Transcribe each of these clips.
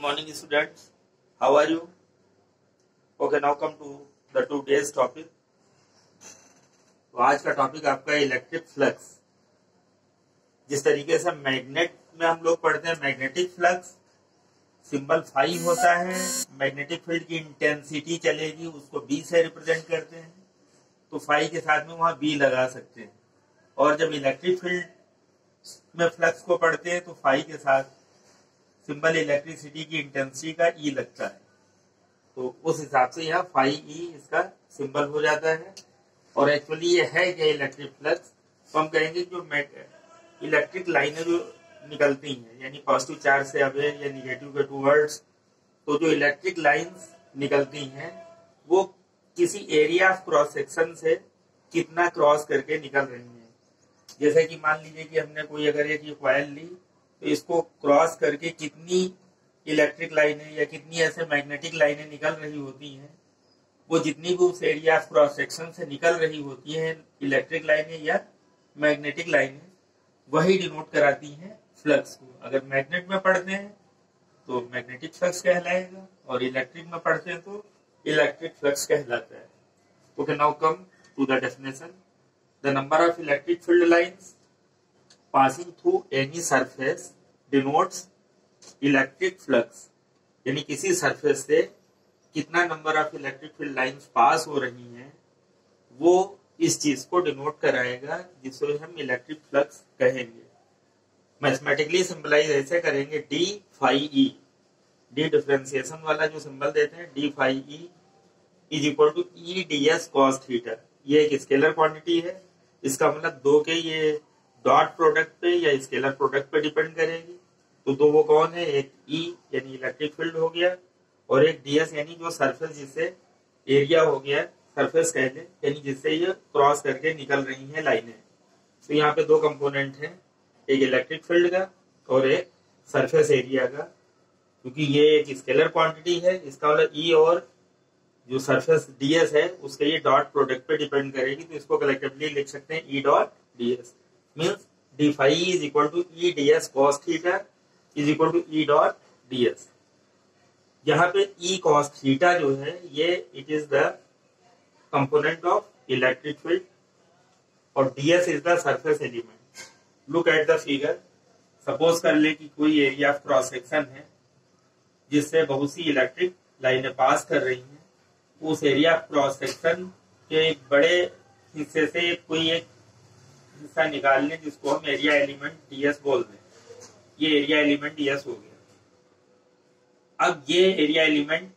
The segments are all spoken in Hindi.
morning students. How are you? Okay, now come to the today's topic. तो आज का टॉपिक आपका इलेक्ट्रिक फ्लक्स। जिस तरीके से मैग्नेट में हम लोग पढ़ते हैं मैग्नेटिक फ्लक्स, सिंबल फाई होता है। मैग्नेटिक फील्ड की इंटेंसिटी चलेगी, उसको बी से रिप्रेजेंट करते हैं, तो फाई के साथ में वहां बी लगा सकते हैं। और जब इलेक्ट्रिक फील्ड में फ्लक्स को पढ़ते हैं तो फाई के साथ सिंबल इलेक्ट्रिसिटी की इंटेंसिटी का ई लगता है, तो उस हिसाब से यहाँ फाई ई इसका सिंबल हो जाता है। और एक्चुअली ये है क्या इलेक्ट्रिक फ्लक्स, तो हम कहेंगे जो इलेक्ट्रिक लाइनें जो निकलती हैं, यानी पॉजिटिव चार्ज से अवे या निगेटिव के टूवर्ड्स, तो जो इलेक्ट्रिक लाइंस निकलती हैं वो किसी एरिया ऑफ क्रॉस सेक्शन से कितना क्रॉस करके निकल रही हैं। जैसे कि मान लीजिए कि हमने कोई अगर एक कॉइल ली, तो इसको क्रॉस करके कितनी इलेक्ट्रिक लाइनें या कितनी ऐसे मैग्नेटिक लाइनें निकल रही होती हैं, वो जितनी भी उस एरिया ऑफ क्रॉस सेक्शन से निकल रही होती हैं इलेक्ट्रिक लाइनें या मैग्नेटिक लाइनें, वही डिनोट कराती हैं फ्लक्स को। अगर मैग्नेट में पढ़ते हैं तो मैग्नेटिक फ्लक्स कहलाएगा, और इलेक्ट्रिक में पढ़ते हैं तो इलेक्ट्रिक फ्लक्स कहलाता है। Okay, now come to the definition. The number of electric field lines passing through any surface denotes electric flux, यानी किसी सरफेस से कितना number of electric field lines pass हो रही हैं वो इस चीज को डिनोट कराएगा, जिसे हम इलेक्ट्रिक फ्लक्स कहेंगे। मैथमेटिकली सिंबलाइज ऐसे करेंगे, D phi E, D differentiation वाला जो सिंबल देते हैं D phi E is equal to E D S cos theta. ये एक स्केलर क्वांटिटी है, इसका मतलब दो के ये डॉट प्रोडक्ट पे या स्केलर प्रोडक्ट पे डिपेंड करेगी। तो दो वो कौन है, एक ई यानी इलेक्ट्रिक फील्ड हो गया, और एक डीएस यानी जो सरफेस जिससे एरिया हो गया, सरफेस कह लें, यानी जिससे ये क्रॉस करके निकल रही हैं लाइनें। तो यहाँ पे दो कंपोनेंट हैं, एक इलेक्ट्रिक फील्ड का और एक सरफेस एरिया का। क्योंकि ये एक स्केलर क्वांटिटी है, इसका मतलब ई और जो सरफेस डीएस है उसके ये डॉट प्रोडक्ट पे डिपेंड करेगी, तो इसको कलेक्टिवली लिख सकते हैं ई dot DS. means d phi is equal to e ds cos theta is equal to e dot ds। यहाँ पे e cos theta जो है ये it is the component of electric field और ds is the surface element। look at the figure। Suppose कर ले कि कोई एरिया ऑफ क्रॉस सेक्शन है जिससे बहुत सी इलेक्ट्रिक लाइनें पास कर रही हैं। उस एरिया ऑफ क्रॉस सेक्शन के एक बड़े हिस्से से कोई एक हिस्सा निकाल लें जिसको हम एरिया एलिमेंट डीएस बोल रहे हैं। ये एरिया एलिमेंट डीएस हो गया। अब ये एरिया एलिमेंट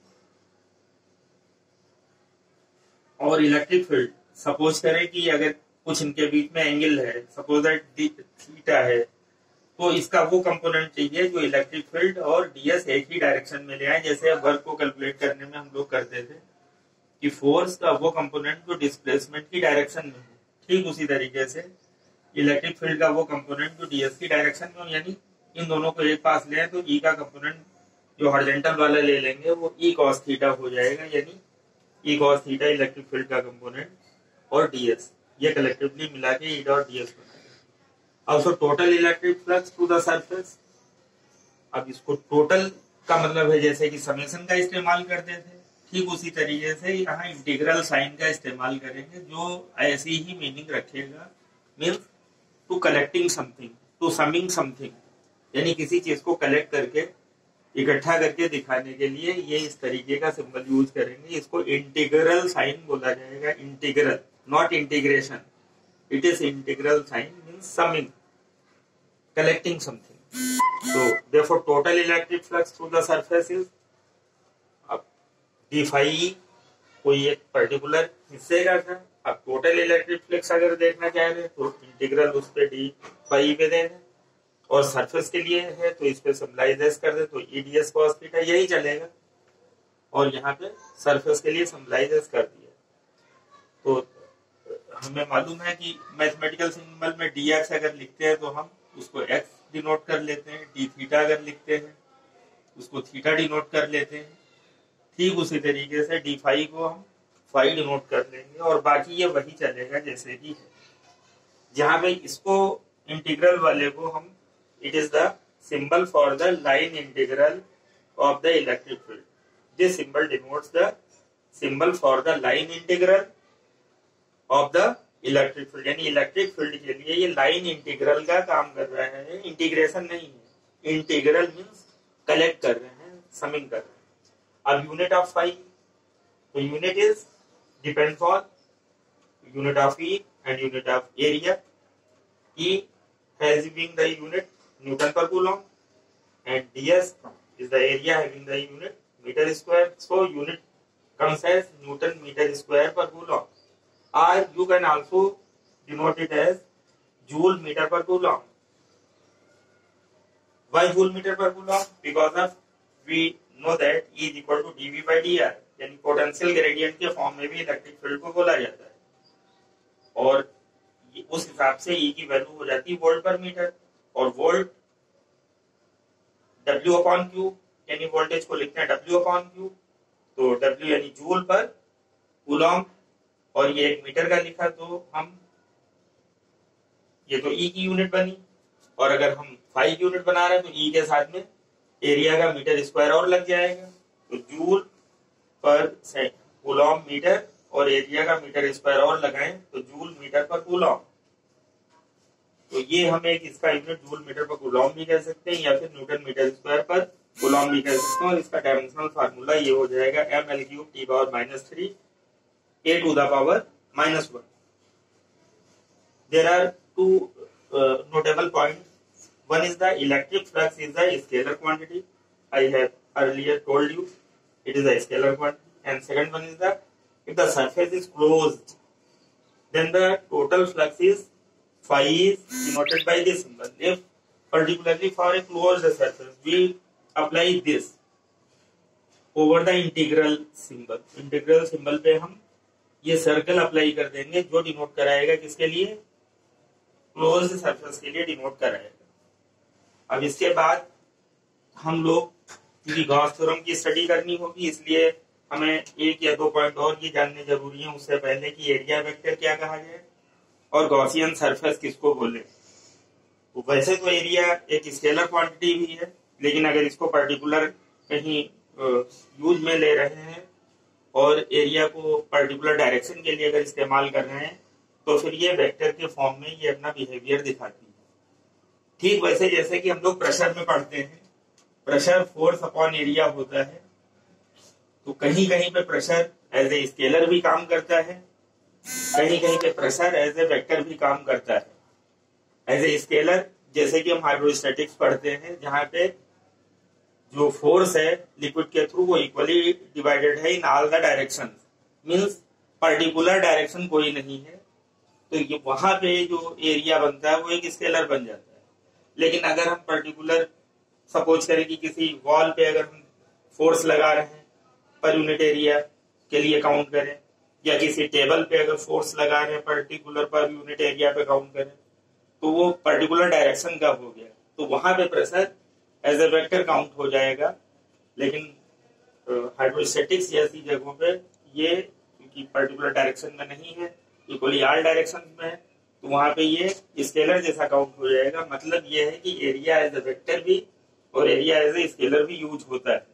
और इलेक्ट्रिक फील्ड, सपोज करें कि अगर कुछ इनके बीच में एंगल है, सपोज दैट थीटा है, तो इसका वो कंपोनेंट चाहिए जो इलेक्ट्रिक फील्ड और डीएस एक ही डायरेक्शन में ले आए। जैसे वर्क को कैलकुलेट करने में हम लोग करते थे कि फोर्स का वो कंपोनेंट जो डिस्प्लेसमेंट की डायरेक्शन में है, ठीक उसी तरीके से इलेक्ट्रिक फील्ड का वो कंपोनेंट जो डीएस की डायरेक्शन में हो, यानी इन दोनों को एक पास ले तो ई का कंपोनेंट जो हॉरिजॉन्टल वाला ले लेंगे वो ई कॉस थीटा हो जाएगा, यानी E cos theta electric field का कंपोनेंट और डीएस ये कलेक्टिवली मिला के ई डॉट डीएस बनाएगा। Also total electric flux to the surface. अब इसको टोटल का मतलब है जैसे कि समेशन का इस्तेमाल करते थे, ठीक उसी तरीके से यहाँ इंटीग्रल साइन का इस्तेमाल करेंगे जो ऐसी ही मीनिंग रखेगा। Means to collecting something, to summing something, यानी किसी चीज को कलेक्ट करके इकट्ठा करके दिखाने के लिए ये इस तरीके का सिंबल यूज करेंगे। इसको इंटीग्रल साइन बोला जाएगा। Integral, not integration, it is integral sign means summing, collecting something. तो therefore total electric flux through the surface is, अब डी फाई कोई एक पर्टिकुलर हिस्से का था। अब टोटल इलेक्ट्रिक फ्लक्स अगर देखना चाह रहे तो इंटीग्रल उस पे डी फाई पे दे दें, और सरफेस के लिए है तो इस पे सिंबलाइज कर दे तो ई डी एस कॉस थीटा यही चलेगा, और यहाँ पे सरफेस के लिए सिंबलाइज कर दिया। तो हमें मालूम है कि मैथमेटिकल सिंबल में डी एक्स अगर लिखते हैं तो हम उसको एक्स डिनोट कर लेते हैं, डी थीटा अगर लिखते हैं उसको थीटा डिनोट कर लेते हैं। ठीक उसी तरीके से डी फाई को हम फाई डिनोट कर लेंगे, और बाकी ये वही चलेगा जैसे कि है। जहां पे इसको इंटीग्रल वाले को हम, it is the symbol for the line integral of the electric field. This symbol denotes the symbol for the line integral of the electric field, यानी इलेक्ट्रिक फील्ड के लिए ये लाइन इंटीग्रल का काम कर रहा है, इंटीग्रेशन नहीं है। इंटीग्रल मीन्स कलेक्ट कर रहे हैं, समिंग कर रहे हैं। अब यूनिट ऑफ फाई, तो unit is depends on unit of E and unit of area. E has being the unit newton per coulomb and ds is the area having the unit meter square, so unit comes as Newton meter square per coulomb, or you can also denote it as joule meter per coulomb. Why joule meter per coulomb? Because of we know that E is equal to dV by dr, यानी पोटेंशियल ग्रेडियंट के फॉर्म में भी इलेक्ट्रिक फील्ड को बोला जाता है, और उस हिसाब से E की वैल्यू हो जाती है वोल्ट पर मीटर, और वोल्ट W अपॉन क्यू, यानी वोल्टेज को लिखते हैं W अपॉन क्यू, तो W यानी जूल पर कूलॉम, और ये एक मीटर का लिखा तो हम ये तो E की यूनिट बनी, और अगर हम फाई की यूनिट बना रहे हैं तो E के साथ में एरिया का मीटर स्क्वायर और लग जाएगा, तो जूल पर कूलॉम मीटर और एरिया का मीटर स्क्वायर और लगाएं तो जूल मीटर पर कूलॉम। तो ये हम एक इसका यूनिट जूल मीटर पर कूलॉम भी कह सकते हैं, या फिर न्यूटन मीटर स्क्वायर पर कूलॉम भी कह सकते हैं, और इसका डायमेंशनल फार्मूला ये हो जाएगा ml³ T⁻³ a to the power -1। There are two notable points. One is the electric flux is a scalar quantity. I have earlier told you it is a scalar quantity. And second one is that if the surface is closed, then the total flux is phi is denoted by this symbol. If particularly for a closed surface, we apply this over the integral symbol. Integral symbol पे हम ये सर्कल अप्लाई कर देंगे जो डिनोट कराएगा किसके लिए, क्लोज्ड सरफेस के लिए डिनोट कराएगा। अब इसके बाद हम लोग क्योंकि गॉस थ्योरम की स्टडी करनी होगी, इसलिए हमें एक या दो पॉइंट और ये जानने जरूरी है उससे पहले कि एरिया वेक्टर क्या कहा जाए और गॉसियन सरफेस किसको बोले। तो वैसे तो एरिया एक स्केलर क्वांटिटी भी है, लेकिन अगर इसको पर्टिकुलर कहीं यूज में ले रहे हैं और एरिया को पर्टिकुलर डायरेक्शन के लिए अगर इस्तेमाल कर रहे हैं तो फिर ये वेक्टर के फॉर्म में ये अपना बिहेवियर दिखाती है। ठीक वैसे जैसे कि हम लोग प्रेशर में पढ़ते हैं, प्रेशर फोर्स अपॉन एरिया होता है, तो कहीं कहीं पे प्रेशर एज ए स्केलर भी काम करता है, कहीं कहीं पे प्रेशर एज ए वेक्टर भी काम करता है। एज ए स्केलर जैसे कि हम हाइड्रोस्टैटिक्स पढ़ते हैं, जहां पे जो फोर्स है लिक्विड के थ्रू वो इक्वली डिवाइडेड है in all the direction, means particular direction कोई नहीं है, तो ये वहां पे जो एरिया बनता है वो एक स्केलर बन जाता है। लेकिन अगर हम पर्टिकुलर सपोज करें कि किसी वॉल पे अगर हम फोर्स लगा रहे हैं पर यूनिट एरिया के लिए काउंट करें, या किसी टेबल पे अगर फोर्स लगा रहे हैं पर्टिकुलर पर यूनिट एरिया पे काउंट करें, तो वो पर्टिकुलर डायरेक्शन का हो गया, तो वहां पे pressure as a vector count हो जाएगा। लेकिन हाइड्रोस्टैटिक्स जैसी जगहों पे ये क्योंकि पर्टिकुलर डायरेक्शन में नहीं है, इक्वली ऑल डायरेक्शन में है, तो वहां पे ये स्केलर जैसा काउंट हो जाएगा। मतलब ये है कि एरिया एज ए वेक्टर भी और एरिया एज ए स्केलर भी यूज होता है।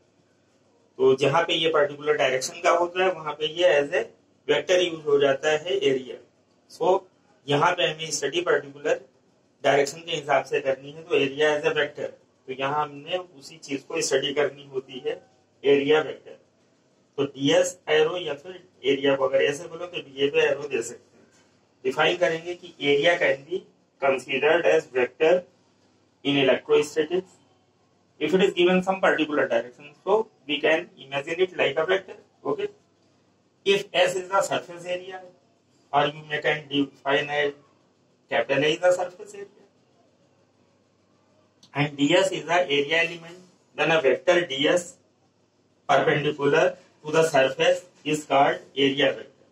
तो जहां पे ये पर्टिकुलर डायरेक्शन का होता है वहां पे ये एज ए वेक्टर यूज हो जाता है एरिया। सो यहाँ पे हमें स्टडी पर्टिकुलर डायरेक्शन के हिसाब से करनी है, तो एरिया एज ए वेक्टर, तो यहाँ हमने उसी चीज को स्टडी करनी होती है, एरिया वेक्टर। तो डीएस एरो या फिर एरिया को अगर ऐसे बोलो तो डीए पे एरो दे सकते हैं। डिफाइन करेंगे कि area can be considered as vector in electrostatics if it is given some particular direction, so we can imagine it like a vector. Okay, if S is the surface area, or you may can define as capital A is the surface area and ds is the area element, then a vector ds perpendicular to the surface is called area vector.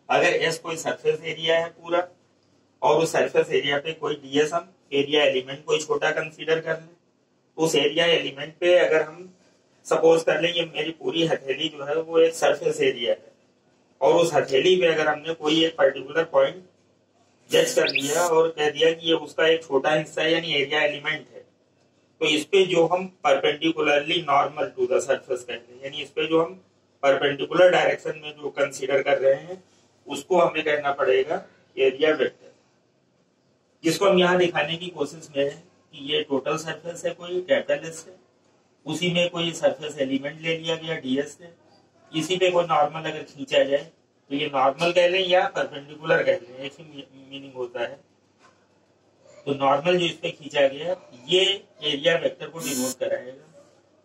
अगर S कोई सरफेस एरिया है पूरा और उस सरफेस एरिया पे कोई ds हम एरिया एलिमेंट कोई छोटा कंसीडर कर लें, उस एरिया एलिमेंट पे अगर हम सपोज कर लें ये मेरी पूरी हथेली जो है वो एक सरफेस एरिया है, और उस हथेली पे अगर हमने कोई एक पर्टिकुलर पॉइंट जज कर लिया और कह दिया कि ये उसका एक छोटा हिस्सा यानी एरिया एलिमेंट है, तो इस पे जो हम perpendicularly normal to the surface कहते हैं, यानी इस पे जो हम परपेंडिकुलर डायरेक्शन में जो कंसीडर कर रहे हैं उसको हमें कहना पड़ेगा एरिया वेक्टर, जिसको हम यहाँ दिखाने की कोशिश में है कि ये टोटल सरफेस है, कोई कैपिटल एस है, उसी में कोई सरफेस एलिमेंट ले लिया गया डीएस है, इसी पे कोई नॉर्मल अगर खींचा जाए तो ये नॉर्मल कह लें या परपेंडिकुलर कह लें, एक ही मीनिंग होता है। तो नॉर्मल जो इस पे खींचा गया ये एरिया वेक्टर को डिनोट कराएगा,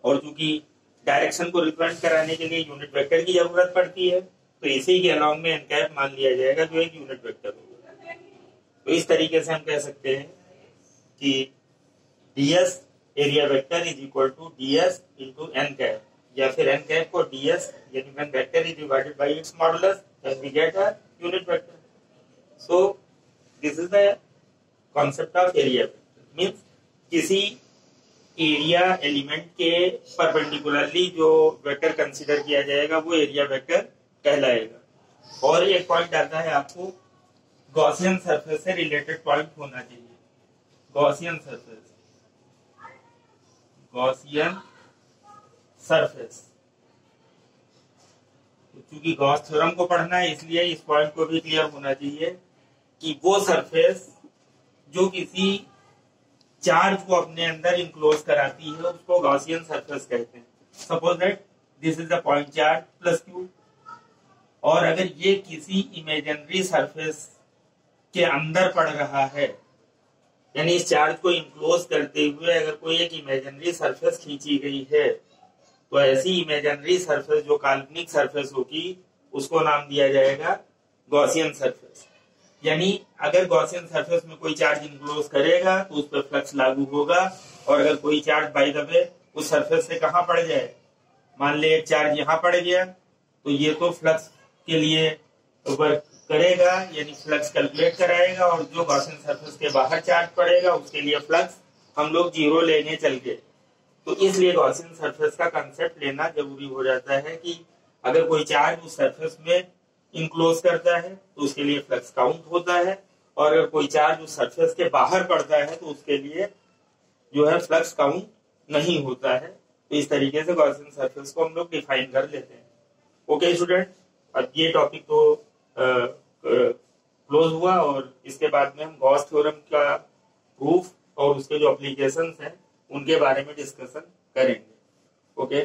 और चूंकि डायरेक्शन को रिप्रेजेंट कराने के लिए यूनिट वेक्टर की जरूरत पड़ती है तो इसी के अलॉन्ग में एनकैप मान लिया जाएगा जो एक यूनिट वेक्टर होगा। तो इस तरीके से हम कह सकते हैं कि DS area vector is equal to DS into N cap, या फिर एन कैप को डीएस यानी when vector is divided by its modulus then we get a unit vector. So this is the concept of area vector, means किसी एरिया एलिमेंट के परपेंडिकुलरली जो वेक्टर कंसीडर किया जाएगा वो एरिया वेक्टर कहलाएगा। और एक पॉइंट आता है आपको गॉसियन सरफेस से रिलेटेड पॉइंट होना चाहिए। गॉसियन सरफेस, गॉसियन सरफेस, क्योंकि गॉस थ्योरम को पढ़ना है इसलिए इस पॉइंट को भी क्लियर होना चाहिए कि वो सरफेस जो किसी चार्ज को अपने अंदर इंक्लोज कराती है उसको गॉसियन सरफेस कहते हैं। Suppose that this is the point charge plus Q, और अगर ये किसी इमेजिनरी सरफेस के अंदर पड़ रहा है, यानी इस चार्ज को इंक्लोज करते हुए अगर कोई एक इमेजिनरी सरफेस खींची गई है तो ऐसी इमेजिनरी सरफेस जो काल्पनिक सरफेस होगी उसको नाम दिया जाएगा गॉसियन सरफेस। यानी अगर गॉसियन सरफेस में कोई चार्ज इंक्लोज करेगा तो उस पर फ्लक्स लागू होगा, और अगर कोई चार्ज बाय द वे उस सरफेस से कहां पड़ जाए, मान ले एक चार्ज यहां पड़ गया तो ये तो फ्लक्स के लिए वर्क करेगा, यानी फ्लक्स कैलकुलेट कराएगा, और जो गॉसियन सरफेस के बाहर चार्ज पड़ेगा उसके लिए फ्लक्स हम लोग जीरो लेंगे चल के। तो इसलिए गॉसियन सरफेस का कंसेप्ट लेना जरूरी हो जाता है कि अगर कोई चार्ज उस सरफेस में इंक्लोज करता है तो उसके लिए फ्लक्स काउंट होता है, और अगर कोई चार्ज उस सरफेस के बाहर पड़ता है तो उसके लिए जो है फ्लक्स काउंट नहीं होता है। तो इस तरीके से गॉसियन सरफेस को हम लोग डिफाइन कर लेते हैं। ओके स्टूडेंट, अब ये टॉपिक तो क्लोज हुआ, और इसके बाद में हम गॉस थ्योरम का प्रूफ और उसके जो एप्लीकेशंस हैं उनके बारे में डिस्कशन करेंगे। ओके।